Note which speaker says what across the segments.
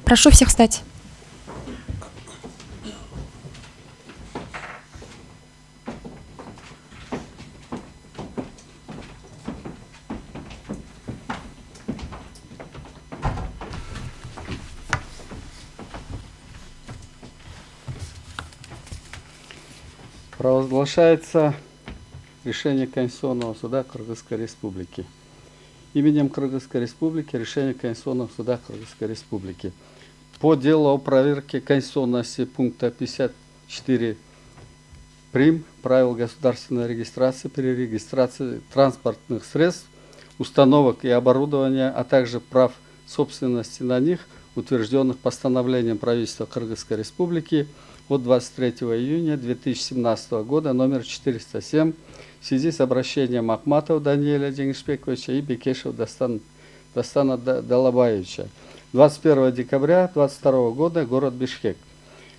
Speaker 1: Прошу всех встать.
Speaker 2: Провозглашается решение Конституционного суда Кыргызской Республики. Именем Кыргызской Республики решение Конституционного суда Кыргызской Республики по делу о проверке конституционности пункта 54 прим. Правил государственной регистрации, перерегистрации транспортных средств, установок и оборудования, а также прав собственности на них, утвержденных постановлением правительства Кыргызской Республики от 23 июня 2017 года номер 407 в связи с обращением Ахматова Даниэля Жеңишбековича и Бекешева Дастана Далабаевича 21 декабря 2022 года, город Бишкек.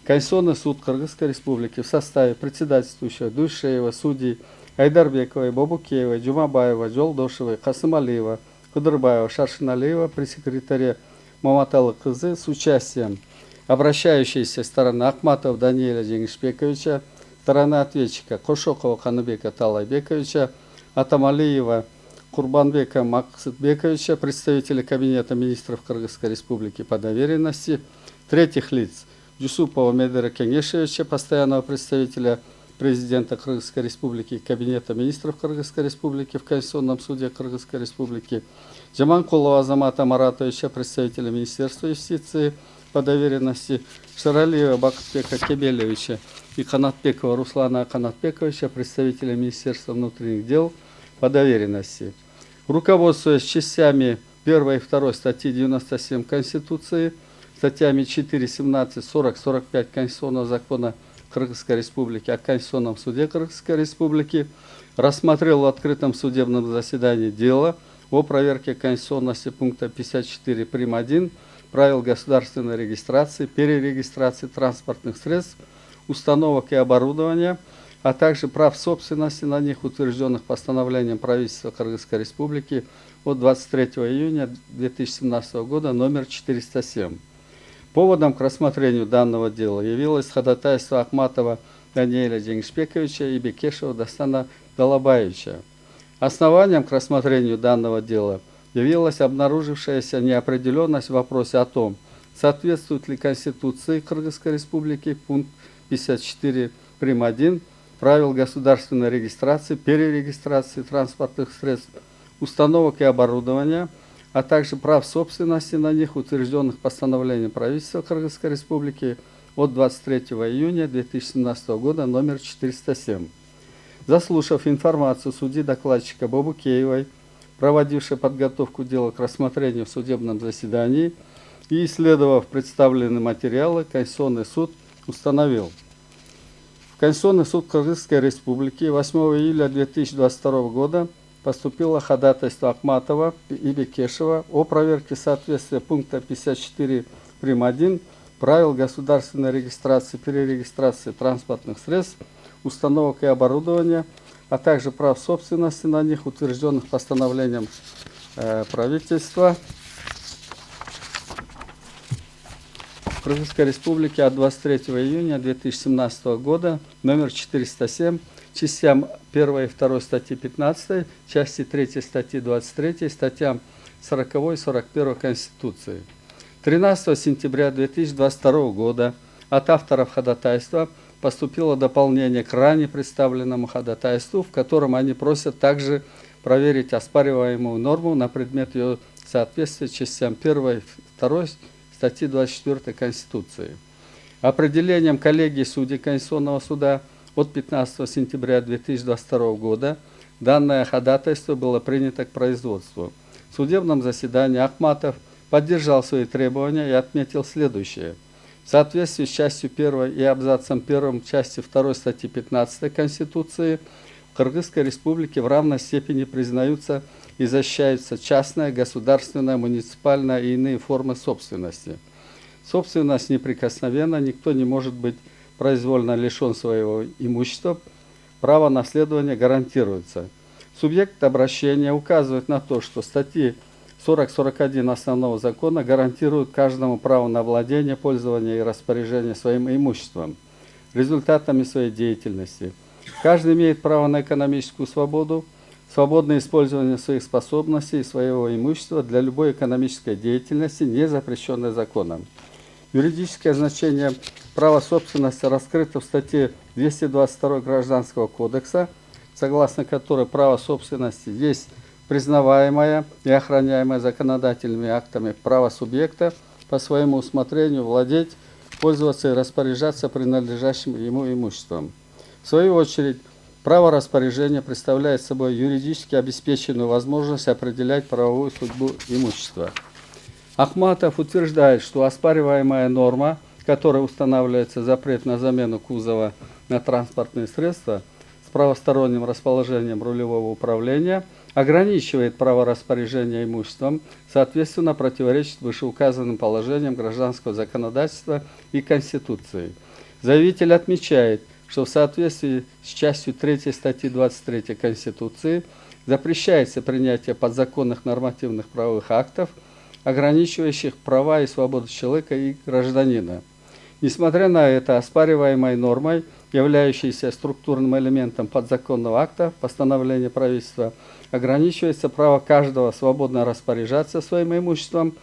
Speaker 2: Конституционный суд Кыргызской Республики в составе председательствующего Дуйшеева, судей Айдарбековой, Бабукеевой, Джумабаева, Жолдошевой, Касымалиева, Кудырбаева, Шаршиналиева при секретаре Маматалы Кызы с участием обращающейся стороны Ахматова Даниэля Жеңишбековича, стороны ответчика Кошокова Каныбека Талайбековича, Атамалиева Курбанбека Максытбековича, представителя Кабинета министров Кыргызской Республики по доверенности, третьих лиц Джусупова Медера Кеңешевича, постоянного представителя президента Кыргызской Республики, Кабинета министров Кыргызской Республики в Конституционном суде Кыргызской Республики, Жаманкулова Азамата Маратовича, представителя Министерства юстиции по доверенности, Шаралиева Бакытбека Кебелевича и Канатбекова Руслана Канатбековича, представителя Министерства внутренних дел по доверенности. Руководствуясь частями 1 и 2 статьи 97 Конституции, статьями 4, 17, 40, 45 Конституционного закона Кыргызской Республики о Конституционном суде Кыргызской Республики, рассмотрел в открытом судебном заседании дело о проверке конституционности пункта 54 прим. 1 правил государственной регистрации, перерегистрации транспортных средств, установок и оборудования, а также прав собственности на них, утвержденных постановлением правительства Кыргызской Республики от 23 июня 2017 года номер 407. Поводом к рассмотрению данного дела явилось ходатайство Ахматова Даниэля Жеңишбековича и Бекешева Дастана Далабаевича. Основанием к рассмотрению данного дела явилась обнаружившаяся неопределенность в вопросе о том, соответствует ли Конституции Кыргызской Республики пункт 54 прим. 1 правил государственной регистрации, перерегистрации транспортных средств, установок и оборудования, а также прав собственности на них, утвержденных постановлением правительства Кыргызской Республики от 23 июня 2017 года номер 407. Заслушав информацию судьи докладчика Бабукеевой, проводившей подготовку дела к рассмотрению в судебном заседании, и исследовав представленные материалы, Конституционный суд установил: в Конституционный суд Кыргызской Республики 8 июля 2022 года поступило ходатайство Ахматова и Бекешева о проверке соответствия пункта 54 прим. 1 правил государственной регистрации, перерегистрации транспортных средств, установок и оборудования, а также прав собственности на них, утвержденных постановлением правительства Кыргызской Республики от 23 июня 2017 года номер 407, частям 1 и 2 статьи 15, части 3 статьи 23, статьям 40 и 41 Конституции. 13 сентября 2022 года от авторов ходатайства поступило дополнение к ранее представленному ходатайству, в котором они просят также проверить оспариваемую норму на предмет ее соответствия частям 1 и 2 статьи 24 Конституции. Определением коллегии судей Конституционного суда от 15 сентября 2022 года данное ходатайство было принято к производству. В судебном заседании Ахматов поддержал свои требования и отметил следующее. В соответствии с частью 1 и абзацем 1 части 2 статьи 15 Конституции в Кыргызской Республике в равной степени признаются и защищаются частная, государственная, муниципальная и иные формы собственности. Собственность неприкосновенна, никто не может быть произвольно лишен своего имущества, право наследования гарантируется. Субъект обращения указывает на то, что статьи 40-41 основного закона гарантируют каждому право на владение, пользование и распоряжение своим имуществом, результатами своей деятельности. Каждый имеет право на экономическую свободу, свободное использование своих способностей и своего имущества для любой экономической деятельности, не запрещенной законом. Юридическое значение права собственности раскрыто в статье 222 Гражданского кодекса, согласно которой право собственности есть признаваемое и охраняемое законодательными актами право субъекта по своему усмотрению владеть, пользоваться и распоряжаться принадлежащим ему имуществом. В свою очередь, право распоряжения представляет собой юридически обеспеченную возможность определять правовую судьбу имущества. Ахматов утверждает, что оспариваемая норма, которой устанавливается запрет на замену кузова на транспортные средства с правосторонним расположением рулевого управления, ограничивает право распоряжения имуществом, соответственно противоречит вышеуказанным положениям гражданского законодательства и Конституции. Заявитель отмечает, что в соответствии с частью 3 статьи 23 Конституции запрещается принятие подзаконных нормативных правовых актов, ограничивающих права и свободы человека и гражданина. Несмотря на это, оспариваемой нормой, являющейся структурным элементом подзаконного акта, постановления правительства, ограничивается право каждого свободно распоряжаться своим имуществом,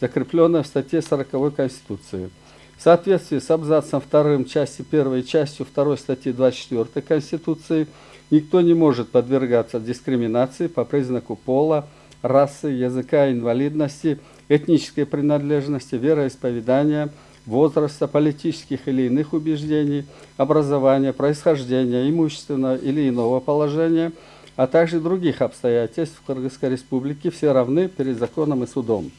Speaker 2: закрепленное в статье 40 Конституции. В соответствии с абзацем 2 части 1 и частью 2 статьи 24 Конституции никто не может подвергаться дискриминации по признаку пола, расы, языка, инвалидности, этнической принадлежности, вероисповедания, возраста, политических или иных убеждений, образования, происхождения, имущественного или иного положения, а также других обстоятельств в Кыргызской Республике, все равны перед законом и судом.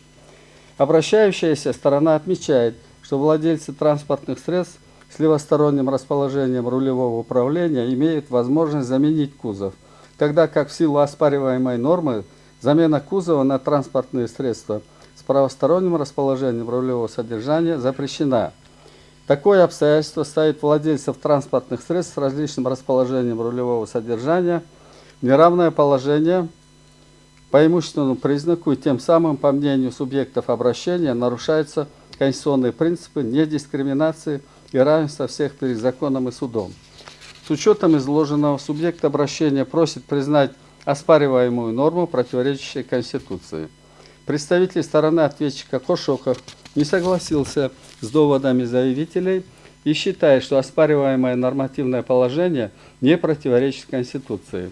Speaker 2: Обращающаяся сторона отмечает, что владельцы транспортных средств с левосторонним расположением рулевого управления имеют возможность заменить кузов, тогда как в силу оспариваемой нормы замена кузова на транспортные средства с правосторонним расположением рулевого содержания запрещена. Такое обстоятельство ставит владельцев транспортных средств с различным расположением рулевого содержания в неравное положение по имущественному признаку, и тем самым, по мнению субъектов обращения, нарушаются конституционные принципы недискриминации и равенства всех перед законом и судом. С учетом изложенного, субъект обращения просит признать оспариваемую норму, противоречащей Конституции. Представитель стороны ответчика Кошоков не согласился с доводами заявителей и считает, что оспариваемое нормативное положение не противоречит Конституции.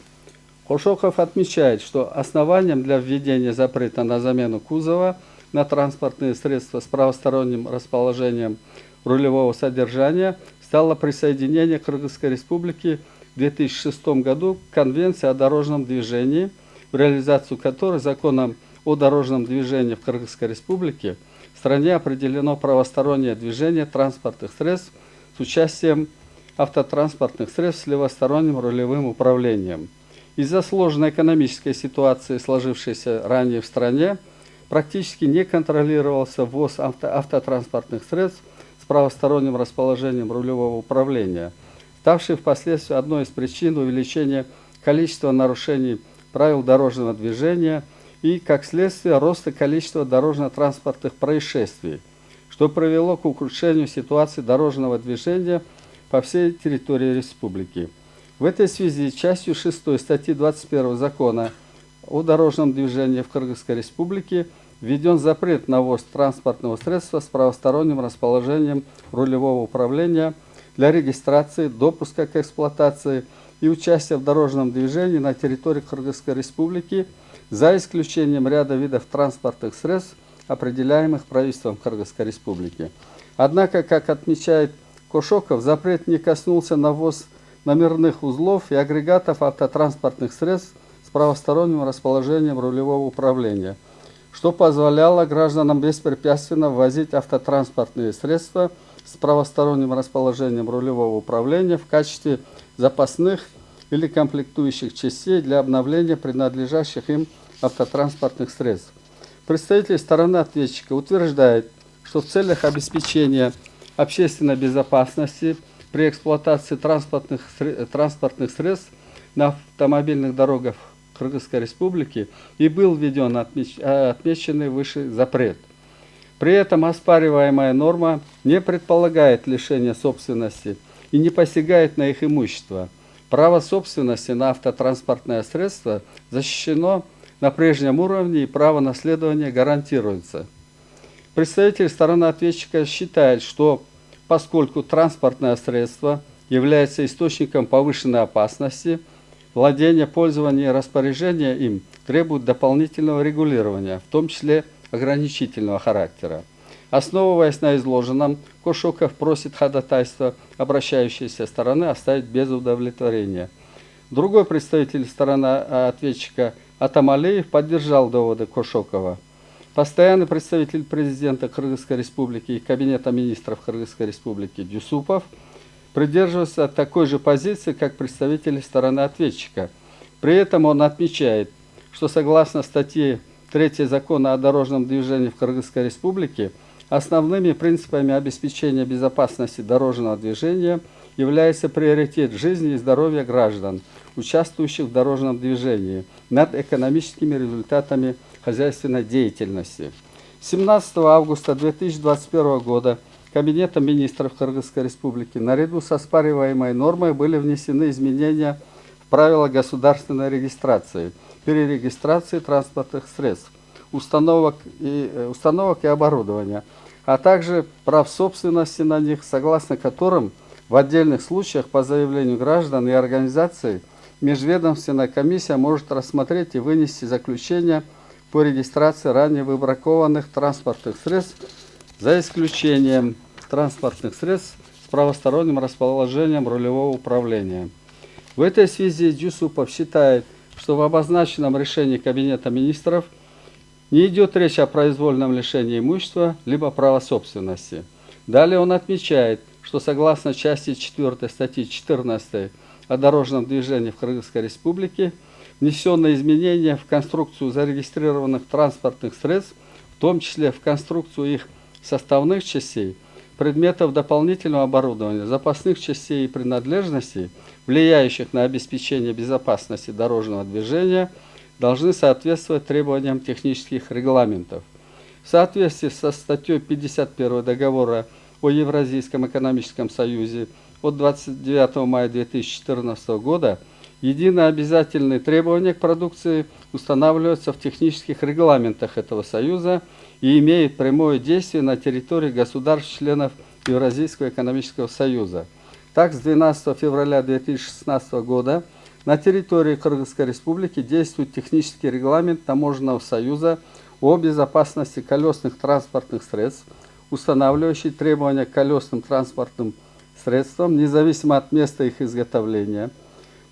Speaker 2: Кошоков отмечает, что основанием для введения запрета на замену кузова на транспортные средства с правосторонним расположением рулевого содержания стало присоединение Кыргызской Республики в 2006 году к Конвенции о дорожном движении, в реализацию которой законом о дорожном движении в Кыргызской Республике в стране определено правостороннее движение транспортных средств с участием автотранспортных средств с левосторонним рулевым управлением. Из-за сложной экономической ситуации, сложившейся ранее в стране, практически не контролировался ввоз автотранспортных средств с правосторонним расположением рулевого управления, ставший впоследствии одной из причин увеличения количества нарушений правил дорожного движения и, как следствие, роста количества дорожно-транспортных происшествий, что привело к ухудшению ситуации дорожного движения по всей территории республики. В этой связи частью 6 статьи 21 закона о дорожном движении в Кыргызской Республике введен запрет на ввоз транспортного средства с правосторонним расположением рулевого управления для регистрации, допуска к эксплуатации и участия в дорожном движении на территории Кыргызской Республики, за исключением ряда видов транспортных средств, определяемых правительством Кыргызской Республики. Однако, как отмечает Кошоков, запрет не коснулся на ввоз номерных узлов и агрегатов автотранспортных средств с правосторонним расположением рулевого управления, что позволяло гражданам беспрепятственно ввозить автотранспортные средства с правосторонним расположением рулевого управления в качестве запасных или комплектующих частей для обновления принадлежащих им автотранспортных средств. Представитель стороны ответчика утверждает, что в целях обеспечения общественной безопасности при эксплуатации транспортных средств на автомобильных дорогах Кыргызской Республики и был введен отмеченный выше запрет. При этом оспариваемая норма не предполагает лишение собственности и не посягает на их имущество. Право собственности на автотранспортное средство защищено на прежнем уровне и право наследования гарантируется. Представитель стороны ответчика считает, что поскольку транспортное средство является источником повышенной опасности, владение, пользование и распоряжение им требуют дополнительного регулирования, в том числе ограничительного характера. Основываясь на изложенном, Кошоков просит ходатайство обращающейся стороны оставить без удовлетворения. Другой представитель стороны ответчика Атамалеев поддержал доводы Кошокова. Постоянный представитель президента Кыргызской Республики и Кабинета министров Кыргызской Республики Дюсупов придерживается такой же позиции, как представители стороны ответчика. При этом он отмечает, что согласно статье 3 Закона о дорожном движении в Кыргызской Республике, основными принципами обеспечения безопасности дорожного движения является приоритет жизни и здоровья граждан, участвующих в дорожном движении, над экономическими результатами хозяйственной деятельности. 17 августа 2021 года Кабинетом министров Кыргызской Республики наряду с оспариваемой нормой были внесены изменения в правила государственной регистрации, перерегистрации транспортных средств, установок и оборудования, а также прав собственности на них, согласно которым в отдельных случаях по заявлению граждан и организаций межведомственная комиссия может рассмотреть и вынести заключение по регистрации ранее выбракованных транспортных средств, за исключением транспортных средств с правосторонним расположением рулевого управления. В этой связи Дюсупов считает, что в обозначенном решении Кабинета министров не идет речь о произвольном лишении имущества либо права собственности. Далее он отмечает, что согласно части 4 статьи 14 о дорожном движении в Кыргызской Республике внесенные изменения в конструкцию зарегистрированных транспортных средств, в том числе в конструкцию их составных частей, предметов дополнительного оборудования, запасных частей и принадлежностей, влияющих на обеспечение безопасности дорожного движения, должны соответствовать требованиям технических регламентов. В соответствии со статьей 51 договора о Евразийском экономическом союзе от 29 мая 2014 года единые обязательные требования к продукции устанавливаются в технических регламентах этого союза и имеют прямое действие на территории государств-членов Евразийского экономического союза. Так, с 12 февраля 2016 года на территории Кыргызской Республики действует технический регламент Таможенного союза о безопасности колесных транспортных средств, устанавливающий требования к колесным транспортным средствам, независимо от места их изготовления,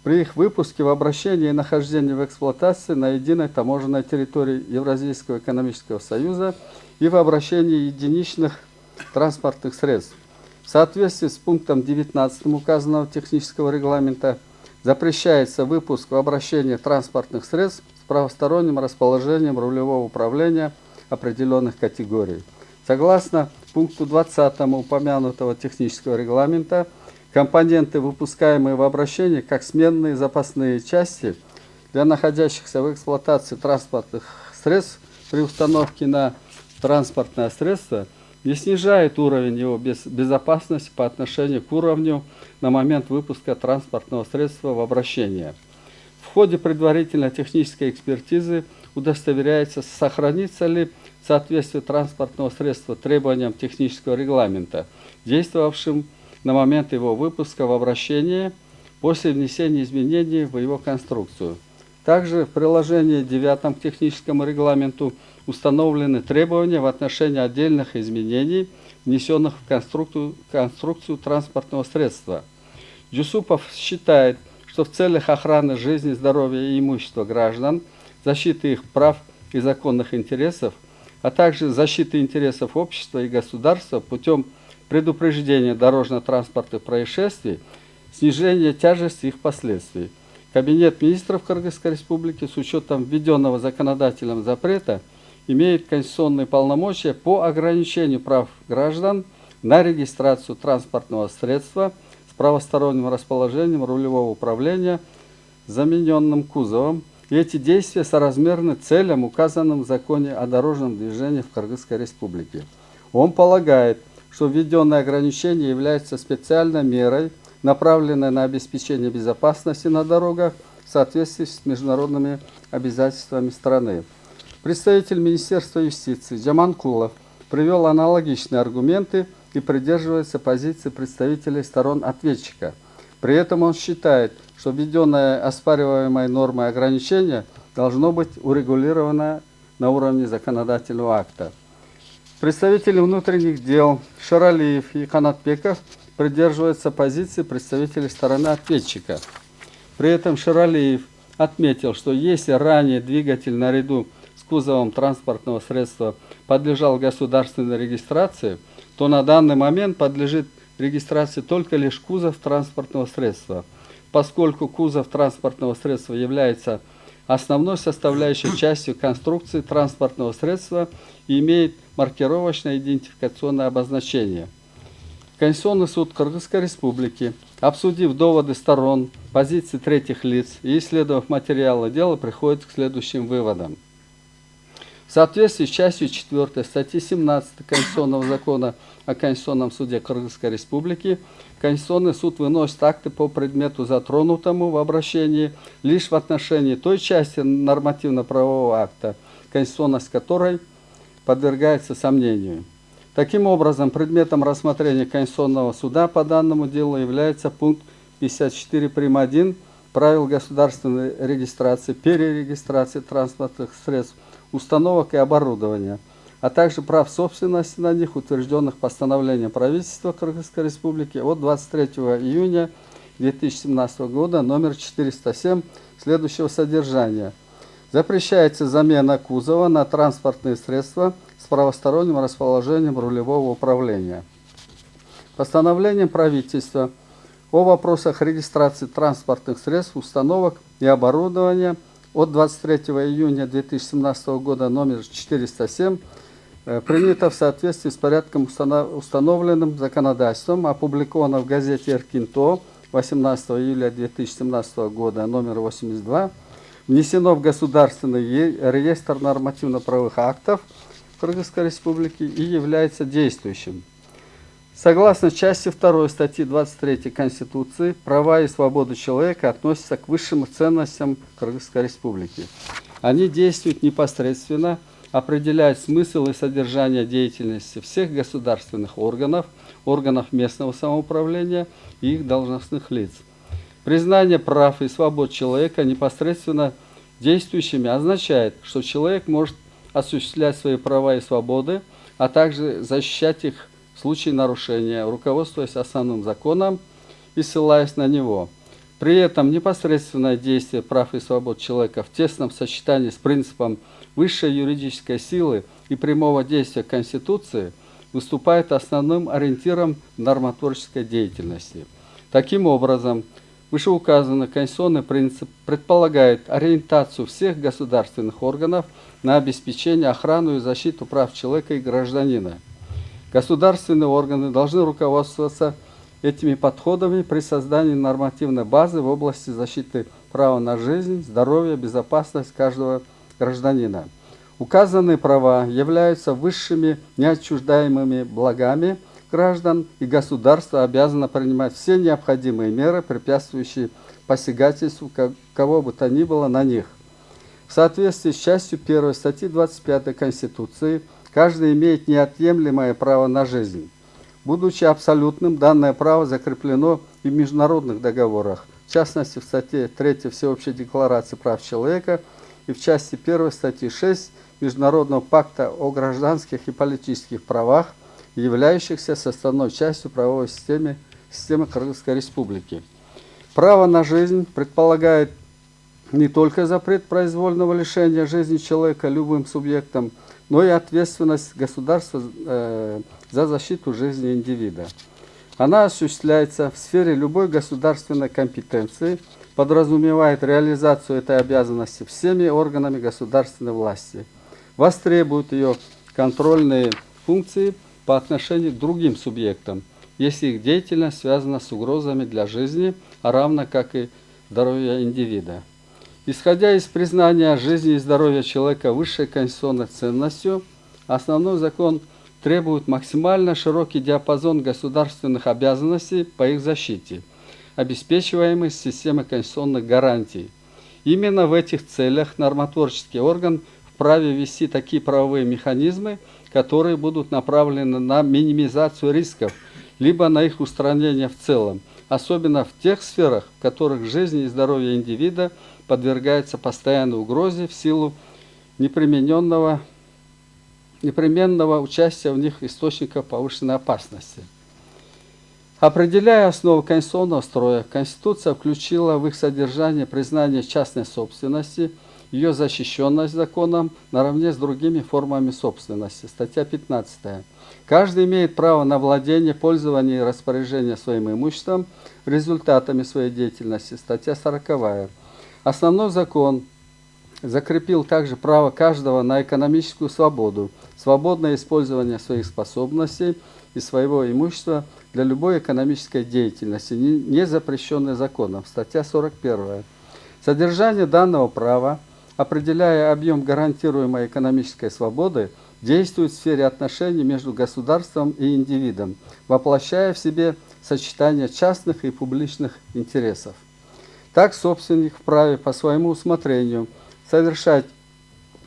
Speaker 2: при их выпуске в обращении и нахождении в эксплуатации на единой таможенной территории Евразийского экономического союза и в обращении единичных транспортных средств. В соответствии с пунктом 19 указанного технического регламента запрещается выпуск в обращение транспортных средств с правосторонним расположением рулевого управления определенных категорий. Согласно пункту 20 упомянутого технического регламента, компоненты, выпускаемые в обращение, как сменные запасные части для находящихся в эксплуатации транспортных средств при установке на транспортное средство, не снижает уровень его безопасности по отношению к уровню на момент выпуска транспортного средства в обращение. В ходе предварительной технической экспертизы удостоверяется, сохранится ли соответствие транспортного средства требованиям технического регламента, действовавшим на момент его выпуска в обращение после внесения изменений в его конструкцию. Также в приложении 9 к техническому регламенту установлены требования в отношении отдельных изменений, внесенных в конструкцию транспортного средства. Дюсупов считает, что в целях охраны жизни, здоровья и имущества граждан, защиты их прав и законных интересов, а также защиты интересов общества и государства путем предупреждения дорожно-транспортных происшествий, снижения тяжести их последствий. Кабинет министров Кыргызской Республики с учетом введенного законодательным запрета имеет конституционные полномочия по ограничению прав граждан на регистрацию транспортного средства с правосторонним расположением рулевого управления с замененным кузовом и эти действия соразмерны целям, указанным в законе о дорожном движении в Кыргызской Республике. Он полагает, что введенное ограничение является специальной мерой, направленной на обеспечение безопасности на дорогах в соответствии с международными обязательствами страны. Представитель Министерства юстиции Джаманкулов привел аналогичные аргументы и придерживается позиции представителей сторон ответчика. При этом он считает, что введенное оспариваемой нормой ограничение должно быть урегулировано на уровне законодательного акта. Представители внутренних дел Шаралиев и Канатбеков придерживаются позиции представителей стороны ответчика. При этом Шаралиев отметил, что если ранее двигатель наряду с кузовом транспортного средства подлежал государственной регистрации, то на данный момент подлежит регистрации только лишь кузов транспортного средства, поскольку кузов транспортного средства является основной составляющей частью конструкции транспортного средства и имеет маркировочное идентификационное обозначение. Конституционный суд Кыргызской Республики, обсудив доводы сторон, позиции третьих лиц и исследовав материалы дела, приходит к следующим выводам. В соответствии с частью 4 статьи 17 Конституционного закона о Конституционном суде Кыргызской Республики, Конституционный суд выносит акты по предмету, затронутому в обращении, лишь в отношении той части нормативно-правового акта, конституционность которой подвергается сомнению. Таким образом, предметом рассмотрения Конституционного суда по данному делу является пункт 54 прим. 1 правил государственной регистрации, перерегистрации транспортных средств, установок и оборудования, а также прав собственности на них, утвержденных постановлением правительства Кыргызской Республики от 23 июня 2017 года номер 407 следующего содержания. Запрещается замена кузова на транспортные средства с правосторонним расположением рулевого управления. Постановлением правительства о вопросах регистрации транспортных средств, установок и оборудования от 23 июня 2017 года номер 407 принято в соответствии с порядком, установленным законодательством, опубликовано в газете «Эркинто» 18 июля 2017 года номер 82, внесено в Государственный реестр нормативно-правовых актов Кыргызской Республики и является действующим. Согласно части 2 статьи 23 Конституции, права и свободы человека относятся к высшим ценностям Кыргызской Республики. Они действуют непосредственно, определяют смысл и содержание деятельности всех государственных органов, органов местного самоуправления и их должностных лиц. Признание прав и свобод человека непосредственно действующими означает, что человек может осуществлять свои права и свободы, а также защищать их в случае нарушения, руководствуясь основным законом и ссылаясь на него. При этом непосредственное действие прав и свобод человека в тесном сочетании с принципом высшей юридической силы и прямого действия Конституции выступает основным ориентиром нормотворческой деятельности. Таким образом, вышеуказанный конституционный принцип предполагает ориентацию всех государственных органов на обеспечение, охрану и защиту прав человека и гражданина. Государственные органы должны руководствоваться этими подходами при создании нормативной базы в области защиты права на жизнь, здоровье, безопасность каждого гражданина. Указанные права являются высшими неотчуждаемыми благами граждан, и государство обязано принимать все необходимые меры, препятствующие посягательству кого бы то ни было на них. В соответствии с частью 1 статьи 25 Конституции, каждый имеет неотъемлемое право на жизнь. Будучи абсолютным, данное право закреплено и в международных договорах, в частности в статье 3 Всеобщей декларации прав человека и в части 1 статьи 6 Международного пакта о гражданских и политических правах, являющихся составной частью правовой системы Кыргызской Республики. Право на жизнь предполагает не только запрет произвольного лишения жизни человека любым субъектом, но и ответственность государства за защиту жизни индивида. Она осуществляется в сфере любой государственной компетенции, подразумевает реализацию этой обязанности всеми органами государственной власти, востребует ее контрольные функции по отношению к другим субъектам, если их деятельность связана с угрозами для жизни, равно как и здоровья индивида. Исходя из признания жизни и здоровья человека высшей конституционной ценностью, основной закон требует максимально широкий диапазон государственных обязанностей по их защите, обеспечиваемый системой конституционных гарантий. Именно в этих целях нормотворческий орган вправе ввести такие правовые механизмы, которые будут направлены на минимизацию рисков, либо на их устранение в целом, особенно в тех сферах, в которых жизнь и здоровье индивида подвергается постоянной угрозе в силу непременного участия в них источников повышенной опасности. Определяя основы конституционного строя, Конституция включила в их содержание признание частной собственности, ее защищенность законом наравне с другими формами собственности. Статья 15. Каждый имеет право на владение, пользование и распоряжение своим имуществом результатами своей деятельности. Статья 40. Основной закон закрепил также право каждого на экономическую свободу, свободное использование своих способностей и своего имущества для любой экономической деятельности, не запрещенной законом. Статья 41. Содержание данного права, определяя объем гарантируемой экономической свободы, действует в сфере отношений между государством и индивидом, воплощая в себе сочетание частных и публичных интересов. Так собственник вправе по своему усмотрению совершать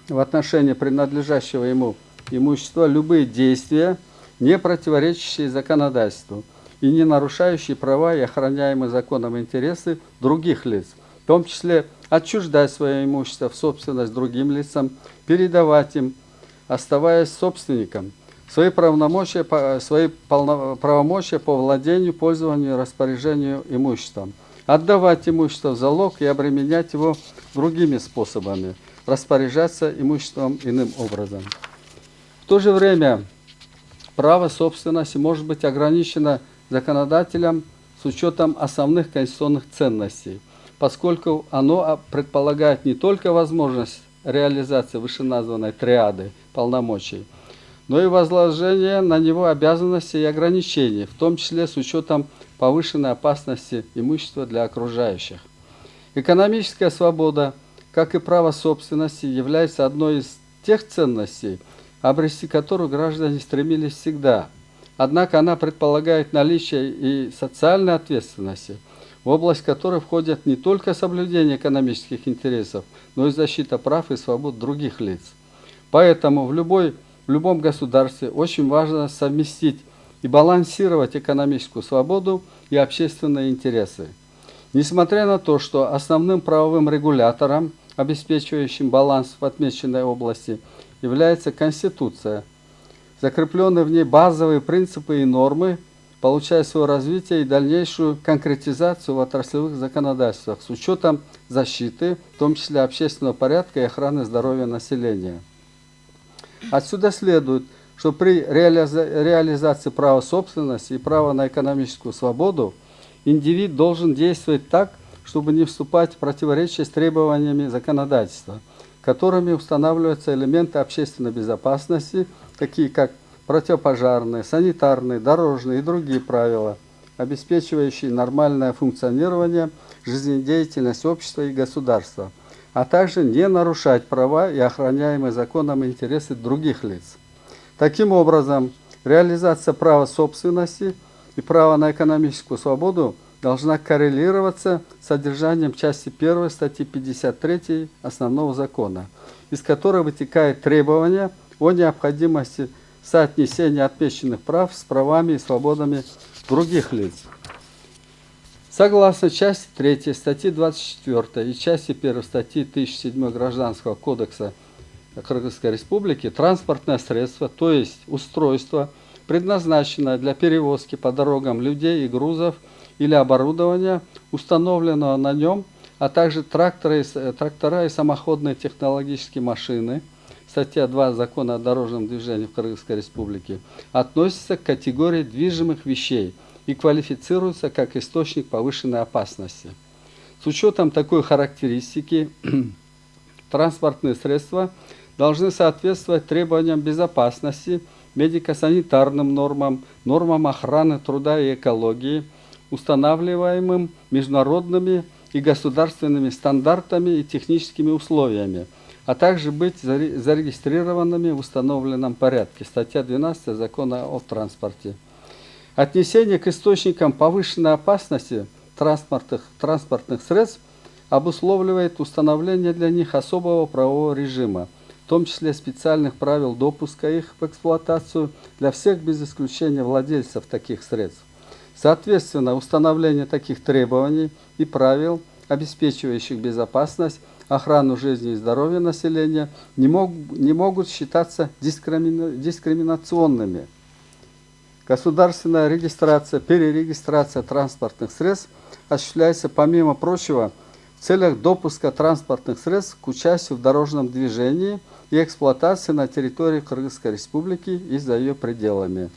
Speaker 2: в отношении принадлежащего ему имущества любые действия, не противоречащие законодательству и не нарушающие права и охраняемые законом интересы других лиц, в том числе отчуждать свое имущество в собственность другим лицам, передавать им, оставаясь собственником, свои правомочия по владению, пользованию и распоряжению имуществом, отдавать имущество в залог и обременять его другими способами, распоряжаться имуществом иным образом. В то же время право собственности может быть ограничено законодателем с учетом основных конституционных ценностей, поскольку оно предполагает не только возможность реализации вышеназванной триады полномочий, но и возложение на него обязанностей и ограничений, в том числе с учетом повышенной опасности имущества для окружающих. Экономическая свобода, как и право собственности, является одной из тех ценностей, обрести которую граждане стремились всегда. Однако она предполагает наличие и социальной ответственности, в область которой входят не только соблюдение экономических интересов, но и защита прав и свобод других лиц. Поэтому в любом государстве очень важно совместить и балансировать экономическую свободу и общественные интересы. Несмотря на то, что основным правовым регулятором, обеспечивающим баланс в отмеченной области, является Конституция, закрепленные в ней базовые принципы и нормы, получая свое развитие и дальнейшую конкретизацию в отраслевых законодательствах с учетом защиты, в том числе общественного порядка и охраны здоровья населения. Отсюда следует, что при реализации права собственности и права на экономическую свободу индивид должен действовать так, чтобы не вступать в противоречие с требованиями законодательства, которыми устанавливаются элементы общественной безопасности, такие как противопожарные, санитарные, дорожные и другие правила, обеспечивающие нормальное функционирование, жизнедеятельность общества и государства, а также не нарушать права и охраняемые законом интересы других лиц. Таким образом, реализация права собственности и права на экономическую свободу должна коррелироваться с содержанием части 1 статьи 53 Основного закона, из которой вытекает требование о необходимости соотнесения отмеченных прав с правами и свободами других лиц. Согласно части 3 статьи 24 и части 1 статьи 1007 Гражданского кодекса Кыргызской Республики, транспортное средство, то есть устройство, предназначенное для перевозки по дорогам людей и грузов или оборудования, установленного на нем, а также трактора и самоходные технологические машины, статья 2 Закона о дорожном движении в Кыргызской Республике, относится к категории движимых вещей и квалифицируется как источник повышенной опасности. С учетом такой характеристики, транспортные средства должны соответствовать требованиям безопасности, медико-санитарным нормам, нормам охраны труда и экологии, устанавливаемым международными и государственными стандартами и техническими условиями, а также быть зарегистрированными в установленном порядке. Статья 12 Закона о транспорте. Отнесение к источникам повышенной опасности транспортных средств обусловливает установление для них особого правового режима, в том числе специальных правил допуска их в эксплуатацию для всех без исключения владельцев таких средств. Соответственно, установление таких требований и правил, обеспечивающих безопасность, охрану жизни и здоровья населения, не могут считаться дискриминационными. Государственная регистрация, перерегистрация транспортных средств осуществляется, помимо прочего, в целях допуска транспортных средств к участию в дорожном движении и эксплуатации на территории Кыргызской Республики и за ее пределами.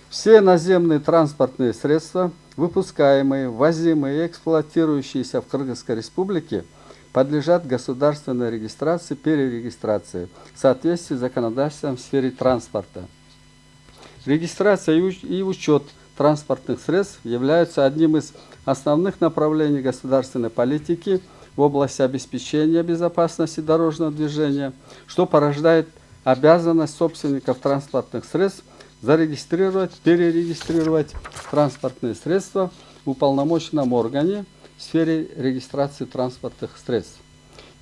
Speaker 2: Все наземные транспортные средства, выпускаемые, ввозимые и эксплуатирующиеся в Кыргызской Республике, подлежат государственной регистрации, перерегистрации в соответствии с законодательством в сфере транспорта. Регистрация и учет транспортных средств являются одним из основных направлений государственной политики в области обеспечения безопасности дорожного движения, что порождает обязанность собственников транспортных средств зарегистрировать, перерегистрировать транспортные средства в уполномоченном органе в сфере регистрации транспортных средств.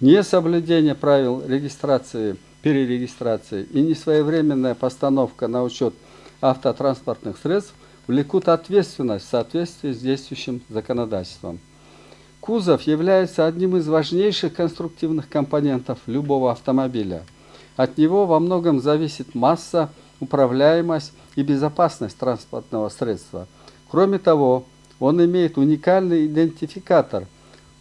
Speaker 2: Несоблюдение правил регистрации, перерегистрации и несвоевременная постановка на учет автотранспортных средств влекут ответственность в соответствии с действующим законодательством. Кузов является одним из важнейших конструктивных компонентов любого автомобиля. От него во многом зависит масса, управляемость и безопасность транспортного средства. Кроме того, он имеет уникальный идентификатор,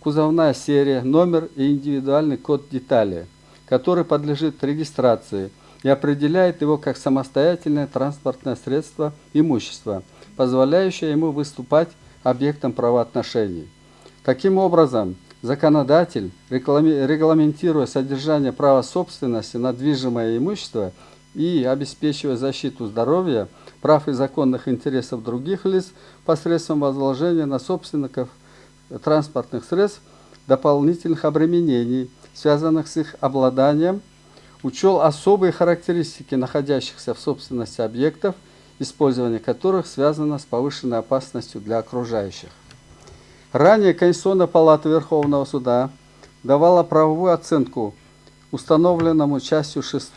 Speaker 2: кузовная серия, номер и индивидуальный код детали, который подлежит регистрации и определяет его как самостоятельное транспортное средство имущества, позволяющее ему выступать объектом правоотношений. Таким образом, законодатель, регламентируя содержание права собственности на движимое имущество и обеспечивая защиту здоровья, прав и законных интересов других лиц посредством возложения на собственников транспортных средств дополнительных обременений, связанных с их обладанием, учел особые характеристики находящихся в собственности объектов, использование которых связано с повышенной опасностью для окружающих. Ранее Конституционная палата Верховного суда давала правовую оценку установленному частью 6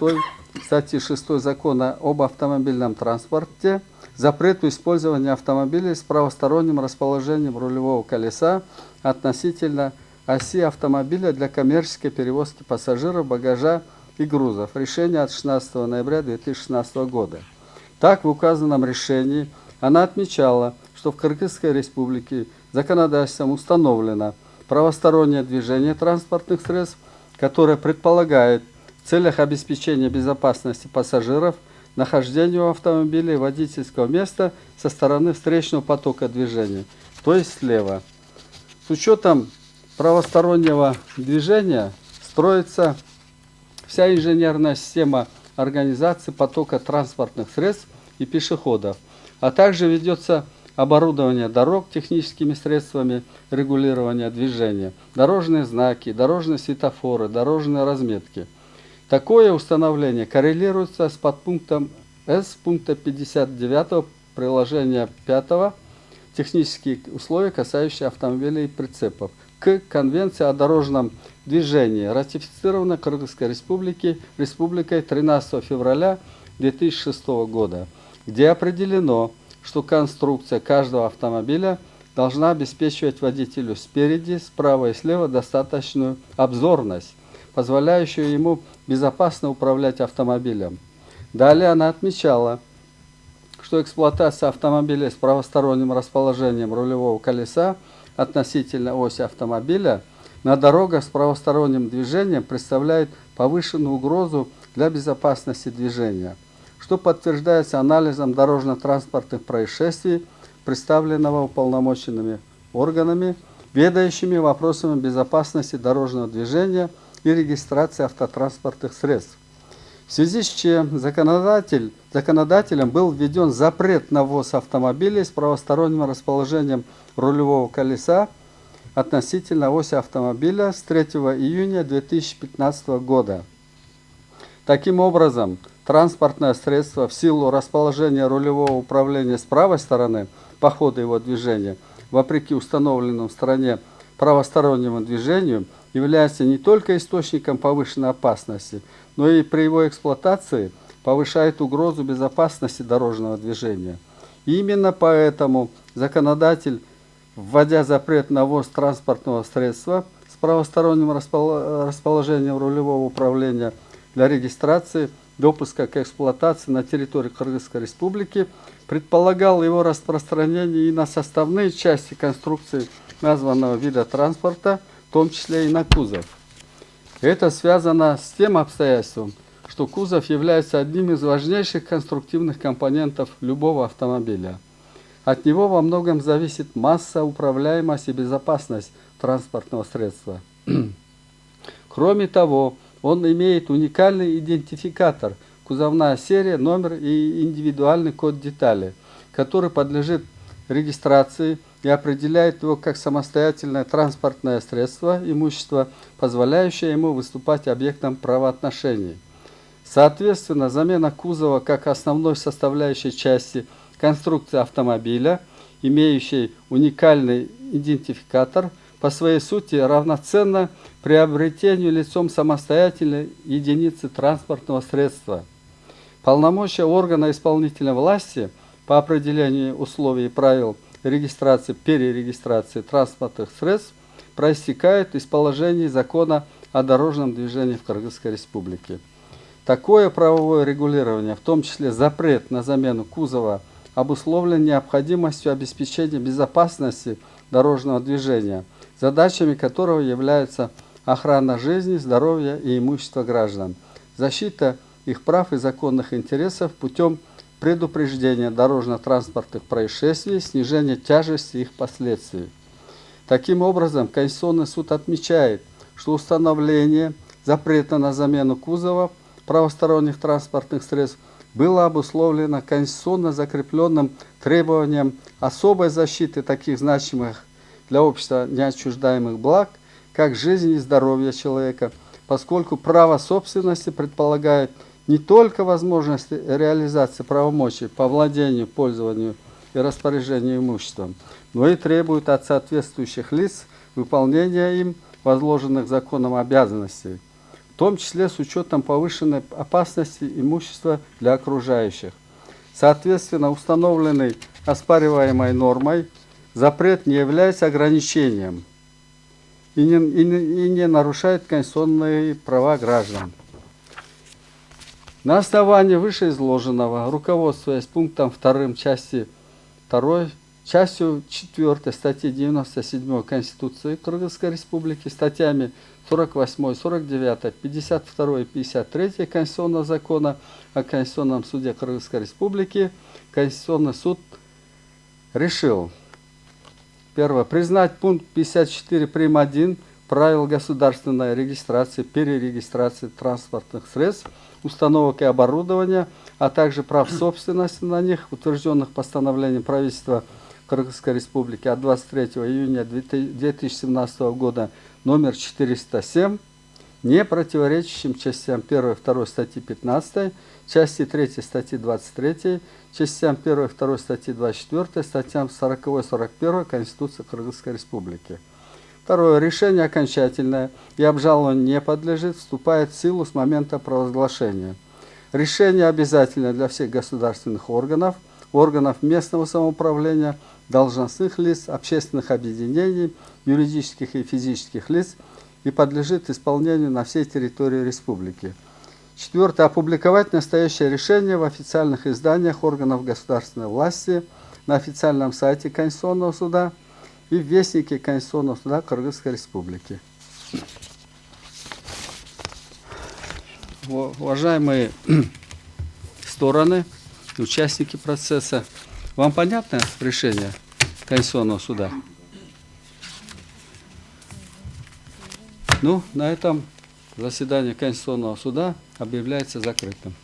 Speaker 2: статьи 6 Закона об автомобильном транспорте запрету использования автомобилей с правосторонним расположением рулевого колеса относительно оси автомобиля для коммерческой перевозки пассажиров, багажа и грузов. Решение от 16 ноября 2016 года. Так, в указанном решении она отмечала, что в Кыргызской Республике законодательством установлено правостороннее движение транспортных средств, которое предполагает в целях обеспечения безопасности пассажиров нахождение у автомобиля и водительского места со стороны встречного потока движения, то есть слева. С учетом правостороннего движения строится вся инженерная система организации потока транспортных средств и пешеходов, а также ведется оборудование дорог техническими средствами регулирования движения, дорожные знаки, дорожные светофоры, дорожные разметки. Такое установление коррелируется с подпунктом С пункта 59 приложения 5 технические условия, касающиеся автомобилей и прицепов, к Конвенции о дорожном движении, ратифицированной Кыргызской Республикой 13 февраля 2006 года, где определено, что конструкция каждого автомобиля должна обеспечивать водителю спереди, справа и слева достаточную обзорность, позволяющую ему безопасно управлять автомобилем. Далее она отмечала, что эксплуатация автомобиля с правосторонним расположением рулевого колеса относительно оси автомобиля на дорогах с правосторонним движением представляет повышенную угрозу для безопасности движения, что подтверждается анализом дорожно-транспортных происшествий, представленного уполномоченными органами, ведающими вопросами безопасности дорожного движения и регистрации автотранспортных средств. В связи с чем законодателем был введен запрет на ввоз автомобилей с правосторонним расположением рулевого колеса относительно оси автомобиля с 3 июня 2015 года. Таким образом, транспортное средство в силу расположения рулевого управления с правой стороны по ходу его движения, вопреки установленному в стране правостороннему движению, является не только источником повышенной опасности, но и при его эксплуатации повышает угрозу безопасности дорожного движения. И именно поэтому законодатель, вводя запрет на ввоз транспортного средства с правосторонним расположением рулевого управления для регистрации, допуска к эксплуатации на территории Кыргызской Республики, предполагал его распространение и на составные части конструкции названного вида транспорта, в том числе и на кузов. Это связано с тем обстоятельством, что кузов является одним из важнейших конструктивных компонентов любого автомобиля. От него во многом зависит масса, управляемость и безопасность транспортного средства. Кроме того, он имеет уникальный идентификатор, кузовная серия, номер и индивидуальный код детали, который подлежит регистрации и определяет его как самостоятельное транспортное средство, имущество, позволяющее ему выступать объектом правоотношений. Соответственно, замена кузова как основной составляющей части конструкции автомобиля, имеющей уникальный идентификатор, по своей сути равноценно приобретению лицом самостоятельной единицы транспортного средства. Полномочия органа исполнительной власти по определению условий и правил регистрации, перерегистрации транспортных средств проистекают из положений закона о дорожном движении в Кыргызской Республике. Такое правовое регулирование, в том числе запрет на замену кузова, обусловлен необходимостью обеспечения безопасности дорожного движения, задачами которого являются охрана жизни, здоровья и имущества граждан, защита их прав и законных интересов путем предупреждения дорожно-транспортных происшествий, снижения тяжести их последствий. Таким образом, Конституционный суд отмечает, что установление запрета на замену кузова правосторонних транспортных средств было обусловлено конституционно закрепленным требованием особой защиты таких значимых для общества неотчуждаемых благ, как жизнь и здоровье человека, поскольку право собственности предполагает не только возможность реализации правомочий по владению, пользованию и распоряжению имуществом, но и требует от соответствующих лиц выполнения им возложенных законом обязанностей, в том числе с учетом повышенной опасности имущества для окружающих. Соответственно, установленный оспариваемой нормой запрет не является ограничением и не нарушает конституционные права граждан. На основании вышеизложенного, руководствуясь пунктом 2 части 2, частью 4 статьи 97 Конституции Кыргызской Республики, статьями 48, 49, 52 и 53 Конституционного закона о Конституционном суде Кыргызской Республики, Конституционный суд решил: первое. Признать пункт 54 прим. 1 правил государственной регистрации, перерегистрации транспортных средств, установок и оборудования, а также прав собственности на них, утвержденных постановлением правительства Кыргызской Республики от 23 июня 2017 года номер 407, не противоречащим частям 1 и 2 статьи 15, части 3 статьи 23, частям 1 и 2 статьи 24, статьям 40 и 41 Конституции Кыргызской Республики. Второе. Решение окончательное и обжалованию не подлежит, вступает в силу с момента провозглашения. Решение обязательно для всех государственных органов, органов местного самоуправления, должностных лиц, общественных объединений, юридических и физических лиц и подлежит исполнению на всей территории республики. Четвертое. Опубликовать настоящее решение в официальных изданиях органов государственной власти, на официальном сайте Конституционного суда и в Вестнике Конституционного суда Кыргызской Республики. Уважаемые стороны, участники процесса, вам понятно решение Конституционного суда? Ну, на этом заседание Конституционного суда объявляется закрытым.